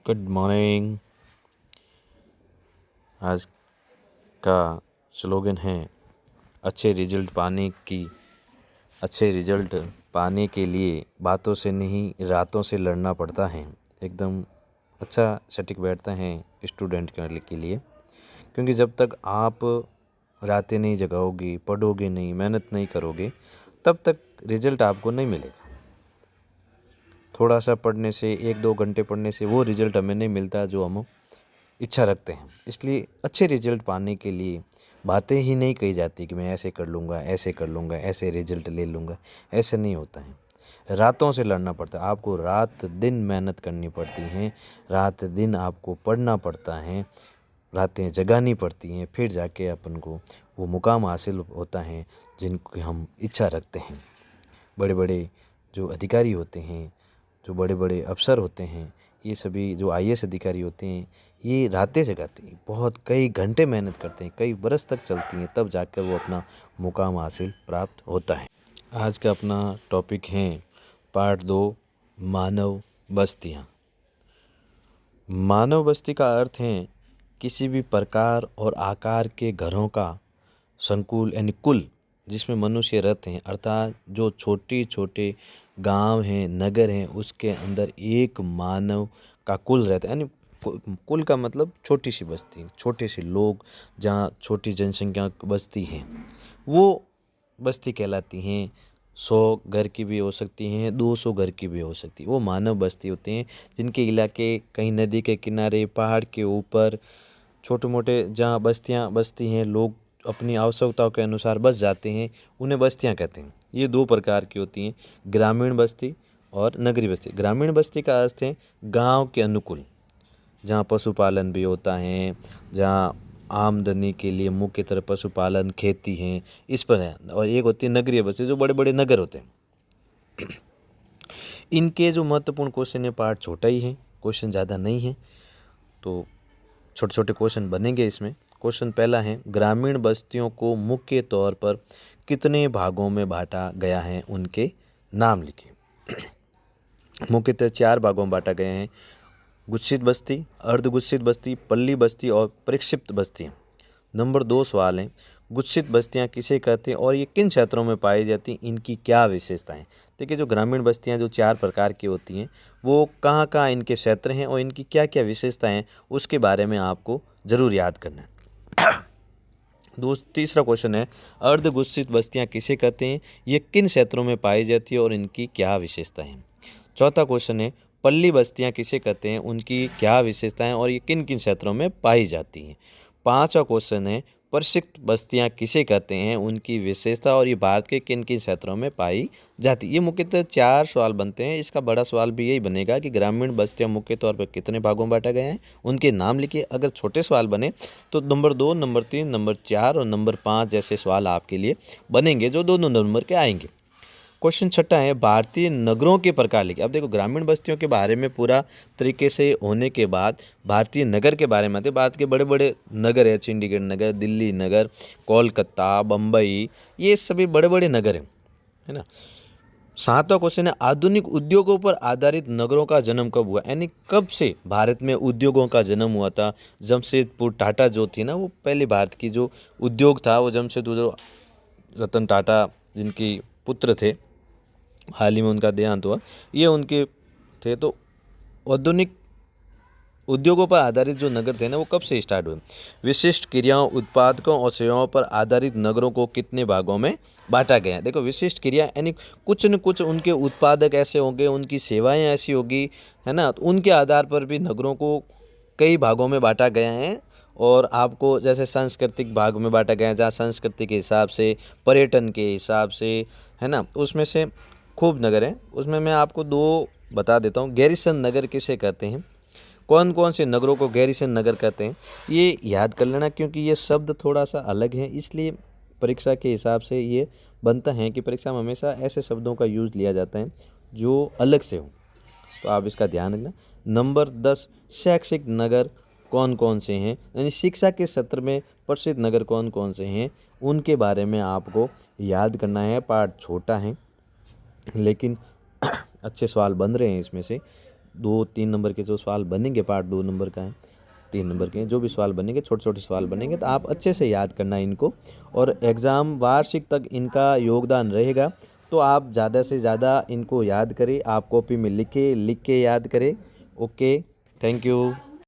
Good morning. आज का slogan है अच्छे रिजल्ट पाने के लिए बातों से नहीं रातों से लड़ना पड़ता है। एकदम अच्छा सटीक बैठता है स्टूडेंट के लिए, क्योंकि जब तक आप रातें नहीं जगाओगे, पढ़ोगे नहीं, मेहनत नहीं करोगे, तब तक रिजल्ट आपको नहीं मिलेगा। थोड़ा सा पढ़ने से, 1-2 घंटे पढ़ने से वो रिजल्ट हमें नहीं मिलता जो हम इच्छा रखते हैं। इसलिए अच्छे रिजल्ट पाने के लिए बातें ही नहीं कही जाती कि मैं ऐसे कर लूँगा, ऐसे कर लूँगा, ऐसे रिजल्ट ले लूँगा। ऐसे नहीं होता है। रातों से लड़ना पड़ता है। आपको रात दिन मेहनत करनी पड़ती हैं, रात दिन आपको पढ़ना पड़ता है, रातें जगानी पड़ती हैं, फिर जाके अपन को वो मुकाम हासिल होता है जिनकी हम इच्छा रखते हैं। बड़े बड़े जो अधिकारी होते हैं, जो बड़े बड़े अफसर होते हैं, ये सभी जो आईएएस अधिकारी होते हैं, ये रातें जगाते हैं, बहुत कई घंटे मेहनत करते हैं, कई बरस तक चलती हैं, तब जाकर वो अपना मुकाम हासिल प्राप्त होता है। आज का अपना टॉपिक है पार्ट 2, मानव बस्तियाँ। मानव बस्ती का अर्थ है किसी भी प्रकार और आकार के घरों का संकुल यानी कुल, जिसमें मनुष्य रहते हैं, अर्थात जो छोटे छोटे गांव हैं, नगर हैं, उसके अंदर एक मानव का कुल रहता है। यानी कुल का मतलब छोटी सी बस्ती, छोटे से लोग, जहाँ छोटी जनसंख्या बस्ती हैं, वो बस्ती कहलाती हैं। 100 घर की भी हो सकती हैं, 200 घर की भी हो सकती है। वो मानव बस्ती होते हैं जिनके इलाके कहीं नदी के किनारे, पहाड़ के ऊपर, छोटे मोटे जहाँ बस्तियाँ बसती हैं, लोग अपनी आवश्यकताओं के अनुसार बस जाते हैं, उन्हें बस्तियाँ कहते हैं। ये 2 प्रकार की होती हैं, ग्रामीण बस्ती और नगरीय बस्ती। ग्रामीण बस्ती का अर्थ है गांव के अनुकूल, जहाँ पशुपालन भी होता है, जहाँ आमदनी के लिए मुख्य तरह पशुपालन, खेती हैं, इस पर है। और एक होती है नगरीय बस्ती, जो बड़े बड़े नगर होते हैं। इनके जो महत्वपूर्ण क्वेश्चन है, पार्ट छोटा ही है, क्वेश्चन ज़्यादा नहीं है, तो छोटे छोटे क्वेश्चन बनेंगे इसमें। क्वेश्चन पहला है, ग्रामीण बस्तियों को मुख्य तौर पर कितने भागों में बांटा गया है, उनके नाम लिखिए। मुख्यतः 4 भागों में बांटा गया है: गुच्छित बस्ती, अर्धगुच्छित बस्ती, पल्ली बस्ती और परिक्षिप्त बस्तियाँ। नंबर 2 सवाल है, गुच्छित बस्तियाँ किसे कहते हैं और ये किन क्षेत्रों में पाई जाती हैं, इनकी क्या विशेषताएं। देखिए, जो ग्रामीण बस्तियाँ जो 4 प्रकार की होती हैं, वो कहाँ कहाँ इनके क्षेत्र हैं और इनकी क्या क्या विशेषताएं हैं, उसके बारे में आपको ज़रूर याद करना है। तीसरा क्वेश्चन है, अर्धगुच्छित बस्तियाँ किसे कहते हैं, ये किन क्षेत्रों में पाई जाती है और इनकी क्या विशेषताएं हैं। चौथा क्वेश्चन है, पल्ली बस्तियाँ किसे कहते हैं, उनकी क्या विशेषताएं और ये किन किन क्षेत्रों में पाई जाती हैं। पांचवा क्वेश्चन है, परिक्षिप्त बस्तियाँ किसे कहते हैं, उनकी विशेषता और ये भारत के किन किन क्षेत्रों में पाई जाती है। ये मुख्यतः 4 सवाल बनते हैं। इसका बड़ा सवाल भी यही बनेगा कि ग्रामीण बस्तियाँ मुख्य तौर पर कितने भागों में बांटा गया है, उनके नाम लिखिए। अगर छोटे सवाल बने तो नंबर 2, नंबर 3, नंबर 4 और नंबर 5 जैसे सवाल आपके लिए बनेंगे, जो दोनों नंबर के आएंगे। क्वेश्चन छठा है, भारतीय नगरों के प्रकार लिखिए। अब देखो, ग्रामीण बस्तियों के बारे में पूरा तरीके से होने के बाद भारतीय नगर के बारे में आते हैं। भारत के बड़े बड़े नगर है, चंडीगढ़ नगर, दिल्ली नगर, कोलकाता, बम्बई, ये सभी बड़े बड़े नगर हैं, है ना। 7वां क्वेश्चन है, आधुनिक उद्योगों पर आधारित नगरों का जन्म कब हुआ, यानी कब से भारत में उद्योगों का जन्म हुआ था। जमशेदपुर टाटा जो थी ना, वो पहले भारत की जो उद्योग था, वो जमशेदपुर जो रतन टाटा जिनकी पुत्र थे, हाल ही में उनका देहांत हुआ, ये उनके थे। तो आधुनिक उद्योगों पर आधारित जो नगर थे ना, वो कब से स्टार्ट हुए। विशिष्ट क्रियाओं, उत्पादकों और सेवाओं पर आधारित नगरों को कितने भागों में बांटा गया है। देखो, विशिष्ट क्रिया यानी कुछ न कुछ उनके उत्पादक ऐसे होंगे, उनकी सेवाएं ऐसी होगी, है ना, तो उनके आधार पर भी नगरों को कई भागों में बांटा गया है। और आपको जैसे सांस्कृतिक भाग में बांटा गया है, जहाँ संस्कृति के हिसाब से, पर्यटन के हिसाब से, है ना, उसमें से खूब नगर हैं। उसमें मैं आपको 2 बता देता हूँ। गैरिसन नगर किसे कहते हैं, कौन कौन से नगरों को गैरिसन नगर कहते हैं, ये याद कर लेना, क्योंकि ये शब्द थोड़ा सा अलग है, इसलिए परीक्षा के हिसाब से ये बनता है कि परीक्षा में हमेशा ऐसे शब्दों का यूज़ लिया जाता है जो अलग से हो, तो आप इसका ध्यान रखना। नंबर 10, शैक्षिक नगर कौन कौन से हैं, यानी शिक्षा के क्षेत्र में प्रसिद्ध नगर कौन कौन से हैं, उनके बारे में आपको याद करना है। पार्ट छोटा है, लेकिन अच्छे सवाल बन रहे हैं इसमें से। 2-3 नंबर के जो सवाल बनेंगे, पार्ट 2 नंबर का है, 3 नंबर के जो भी सवाल बनेंगे, छोटे छोटे सवाल बनेंगे, तो आप अच्छे से याद करना इनको। और एग्ज़ाम वार्षिक तक इनका योगदान रहेगा, तो आप ज़्यादा से ज़्यादा इनको याद करें, आप कॉपी में लिख के याद करें। Okay, thank you.